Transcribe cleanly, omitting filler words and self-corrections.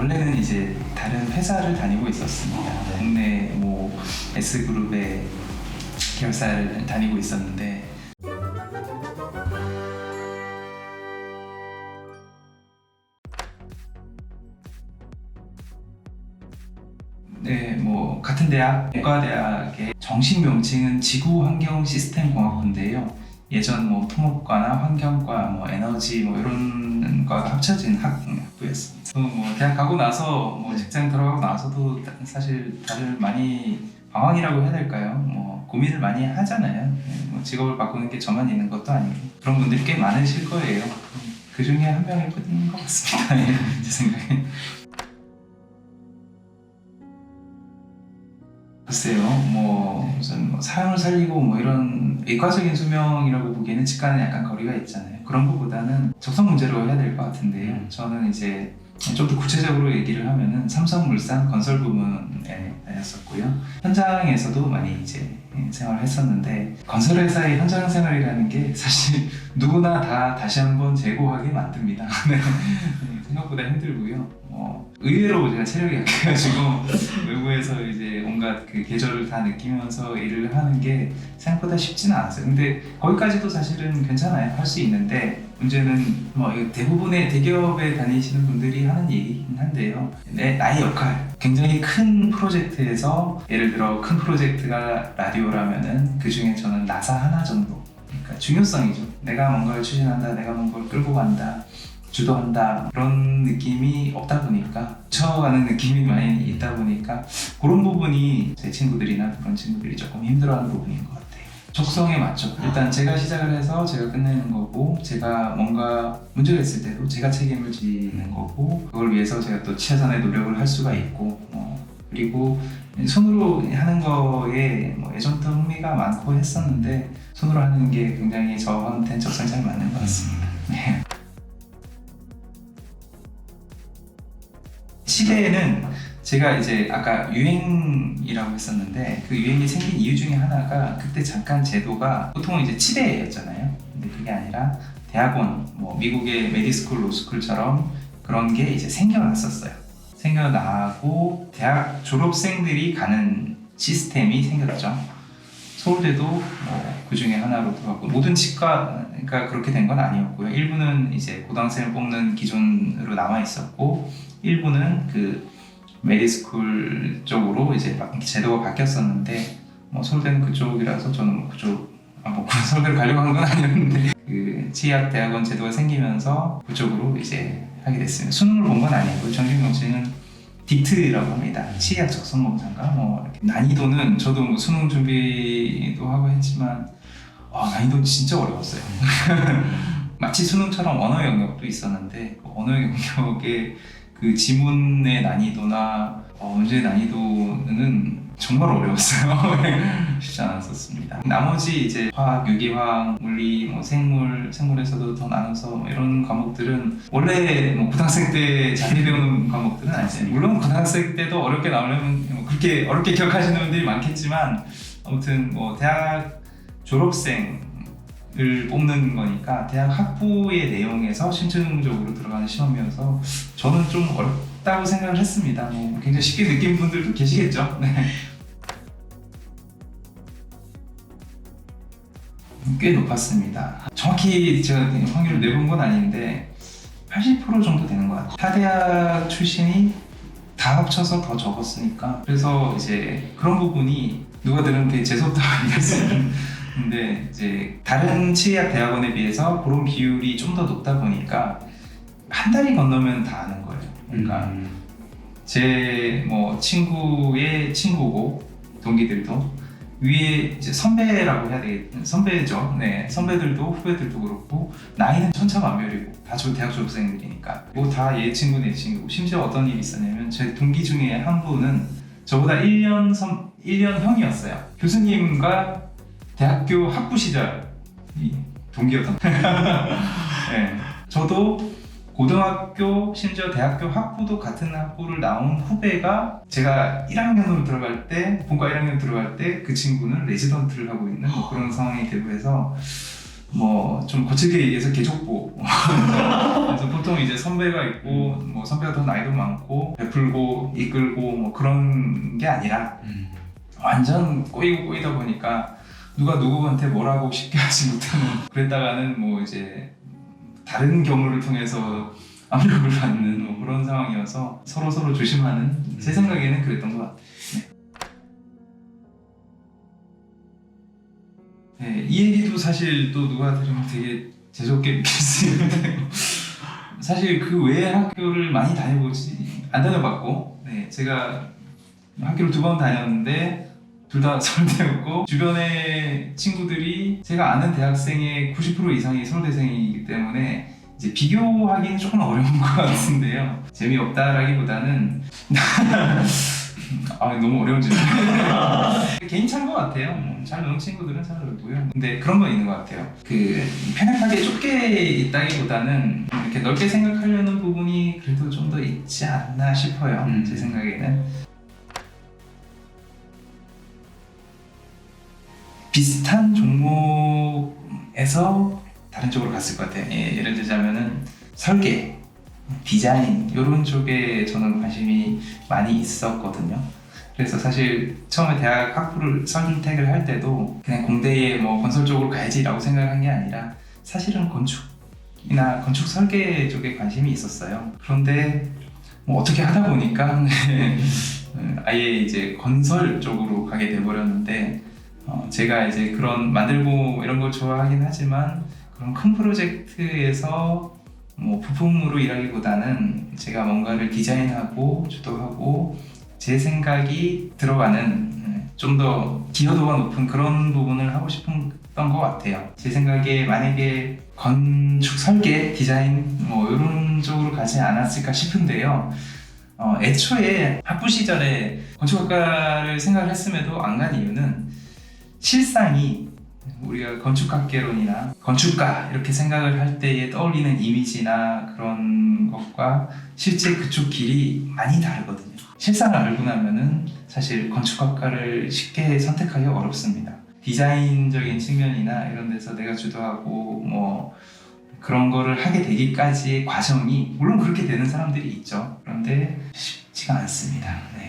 원래는 이제 다른 회사를 다니고 있었습니다. 네. 국내 뭐 S그룹의 계열사를 다니고 있었는데 네, 뭐 같은 대학, 문과대학의 정식 명칭은 지구환경시스템공학부인데요. 예전 뭐 토목과나 환경과, 뭐 에너지 뭐 이런 과가 합쳐진 학부였습니다. 뭐 대학 가고 나서 뭐 직장 들어가고 나서도 사실 다들 많이 방황이라고 해야 될까요? 뭐 고민을 많이 하잖아요. 뭐 직업을 바꾸는 게 저만 있는 것도 아니고 그런 분들이 꽤 많으실 거예요. 그 중에 한 명일 뿐인 것 같습니다. 제 생각에. 글쎄요, 뭐 무슨 뭐 사람을 살리고 뭐 이런 외과적인 수명이라고 보기에는 치과는 약간 거리가 있잖아요. 그런 것보다는 적성 문제로 해야 될 것 같은데요. 저는 이제 좀 더 구체적으로 얘기를 하면은 삼성물산 건설 부문에 다녔었고요. 현장에서도 많이 이제 생활을 했었는데 건설회사의 현장 생활이라는 게 사실 누구나 다 다시 한번 재고하게 만듭니다. 네. 생각보다 힘들고요. 의외로 제가 체력이 약해가지고 외부에서 이제 온갖 그 계절을 다 느끼면서 일을 하는 게 생각보다 쉽지는 않았어요. 근데 거기까지도 사실은 괜찮아요. 할 수 있는데 문제는 뭐 대부분의 대기업에 다니시는 분들이 하는 얘기긴 한데요. 나의 역할, 굉장히 큰 프로젝트에서 예를 들어 큰 프로젝트가 라디오라면은 그 중에 저는 나사 하나 정도, 그러니까 중요성이죠. 내가 뭔가를 추진한다, 내가 뭔가를 끌고 간다, 주도한다, 그런 느낌이 없다 보니까 쳐가는 느낌이 많이 있다 보니까 그런 부분이 제 친구들이나 그런 친구들이 조금 힘들어하는 부분인 것 같아요. 적성에 맞죠. 일단 제가 시작을 해서 제가 끝내는 거고, 제가 뭔가 문제가 있을 때도 제가 책임을 지는 거고, 그걸 위해서 제가 또 최선의 노력을 할 수가 있고, 그리고 손으로 하는 거에 뭐 예전부터 흥미가 많고 했었는데 손으로 하는 게 굉장히 저한테는 적성이 잘 맞는 것 같습니다. 네. 시대에는 제가 이제 아까 유행이라고 했었는데 그 유행이 생긴 이유 중에 하나가 그때 잠깐 제도가 보통은 이제 치대였잖아요. 근데 그게 아니라 대학원, 뭐 미국의 메디스쿨, 로스쿨처럼 그런 게 이제 생겨났었어요. 생겨나고 대학 졸업생들이 가는 시스템이 생겼죠. 서울대도 그 중에 하나로 들어갔고, 모든 치과가 그렇게 된 건 아니었고요. 일부는 이제 고등학생을 뽑는 기준으로 남아 있었고, 일부는 그 메디스쿨 쪽으로 이제 제도가 바뀌었었는데, 서울대는 그쪽이라서 저는 그쪽 서울대를 가려고 한 건 아니었는데 그 치의학 대학원 제도가 생기면서 그쪽으로 이제 하게 됐습니다. 수능을 본 건 아니고 정식 명칭은 딕트라고 합니다. 치의학 적성검사인가 난이도는 저도 뭐 수능 준비도 하고 했지만 난이도는 진짜 어려웠어요. 마치 수능처럼 언어 영역도 있었는데 언어 영역의 그 지문의 난이도나 문제의 난이도는 정말 어려웠어요. 쉽지 않았었습니다. 나머지 이제 화학, 유기화학, 물리, 생물에서도 더 나눠서 이런 과목들은 원래 고등학생 때 자기 배우는 과목들은 아니에요. 물론 고등학생 때도 어렵게 나오려면 그렇게 어렵게 기억하시는 분들이 많겠지만 아무튼 대학 졸업생 을 뽑는 거니까 대학 학부의 내용에서 심층적으로 들어가는 시험이어서 저는 좀 어렵다고 생각을 했습니다. 굉장히 쉽게 느낀 분들도 계시겠죠. 네. 꽤 높았습니다. 정확히 제가 확률을 내본 건 아닌데 80% 정도 되는 것 같아요. 타대학 출신이 다 합쳐서 더 적었으니까, 그래서 이제 그런 부분이 누가 들으면 되게 재수없다고 얘기했어요. 근데 이제 다른 치의학 대학원에 비해서 그런 비율이 좀 더 높다 보니까 한 달이 건너면 다 아는 거예요. 그러니까 제 친구의 친구고 동기들도 위에 이제 선배라고 해야 되겠, 선배죠. 네, 선배들도 후배들도 그렇고 나이는 천차만별이고 다 대학 졸업생들이니까 다 얘 친구 내 친구고, 심지어 어떤 일이 있었냐면 제 동기 중에 한 분은 저보다 1년 형이었어요. 교수님과 대학교 학부 시절 동기였던 네. 저도 고등학교 심지어 대학교 학부도 같은 학부를 나온 후배가 제가 1학년으로 들어갈 때, 본과 1학년 들어갈 때 그 친구는 레지던트를 하고 있는 그런 상황이 되고 해서 뭐 좀 거칠게 얘기해서 개족보. 그래서 보통 이제 선배가 있고 뭐 선배가 더 나이도 많고 베풀고 이끌고 뭐 그런 게 아니라 완전 꼬이고 꼬이다 보니까 누가 누구한테 뭐라고 쉽게 하지 못하는, 그랬다가는 뭐 이제 다른 경우를 통해서 압력을 받는 뭐 그런 상황이어서 서로 조심하는, 제 생각에는 그랬던 것 같아요. 네, 이 얘기도 사실 또 누가 들으면 되게 재수없게 느낄 수 있는데 사실 그 외에 학교를 많이 다녀보지 안 다녀봤고, 네, 제가 학교를 2번 다녔는데 둘 다 서울대였고, 주변의 친구들이 제가 아는 대학생의 90% 이상이 서울대생이기 때문에 이제 비교하기는 조금 어려운 것 같은데요. 재미없다라기보다는 너무 어려운 질문. 개인차인 것 같아요. 잘 노는 친구들은 잘 놀고요. 근데 그런 건 있는 것 같아요. 그 편협하게 좁게 있다기보다는 이렇게 넓게 생각하려는 부분이 그래도 좀 더 있지 않나 싶어요. 제 생각에는. 비슷한 종목에서 다른 쪽으로 갔을 것 같아요. 예를 들자면은 설계, 디자인 이런 쪽에 저는 관심이 많이 있었거든요. 그래서 사실 처음에 대학 학부를 선택을 할 때도 그냥 공대에 뭐 건설 쪽으로 가야지라고 생각한 게 아니라 사실은 건축이나 건축 설계 쪽에 관심이 있었어요. 그런데 뭐 어떻게 하다 보니까 아예 이제 건설 쪽으로 가게 돼버렸는데, 제가 이제 그런 만들고 이런 걸 좋아하긴 하지만 그런 큰 프로젝트에서 뭐 부품으로 일하기보다는 제가 뭔가를 디자인하고 주도하고 제 생각이 들어가는 좀 더 기여도가 높은 그런 부분을 하고 싶었던 것 같아요. 제 생각에 만약에 건축 설계, 디자인 뭐 이런 쪽으로 가지 않았을까 싶은데요. 애초에 학부 시절에 건축학과를 생각을 했음에도 안 간 이유는 실상이 우리가 건축학개론이나 건축가 이렇게 생각을 할 때에 떠올리는 이미지나 그런 것과 실제 그쪽 길이 많이 다르거든요. 실상을 알고 나면은 사실 건축학과를 쉽게 선택하기 어렵습니다. 디자인적인 측면이나 이런 데서 내가 주도하고 뭐 그런 거를 하게 되기까지의 과정이 물론 그렇게 되는 사람들이 있죠. 그런데 쉽지가 않습니다. 네.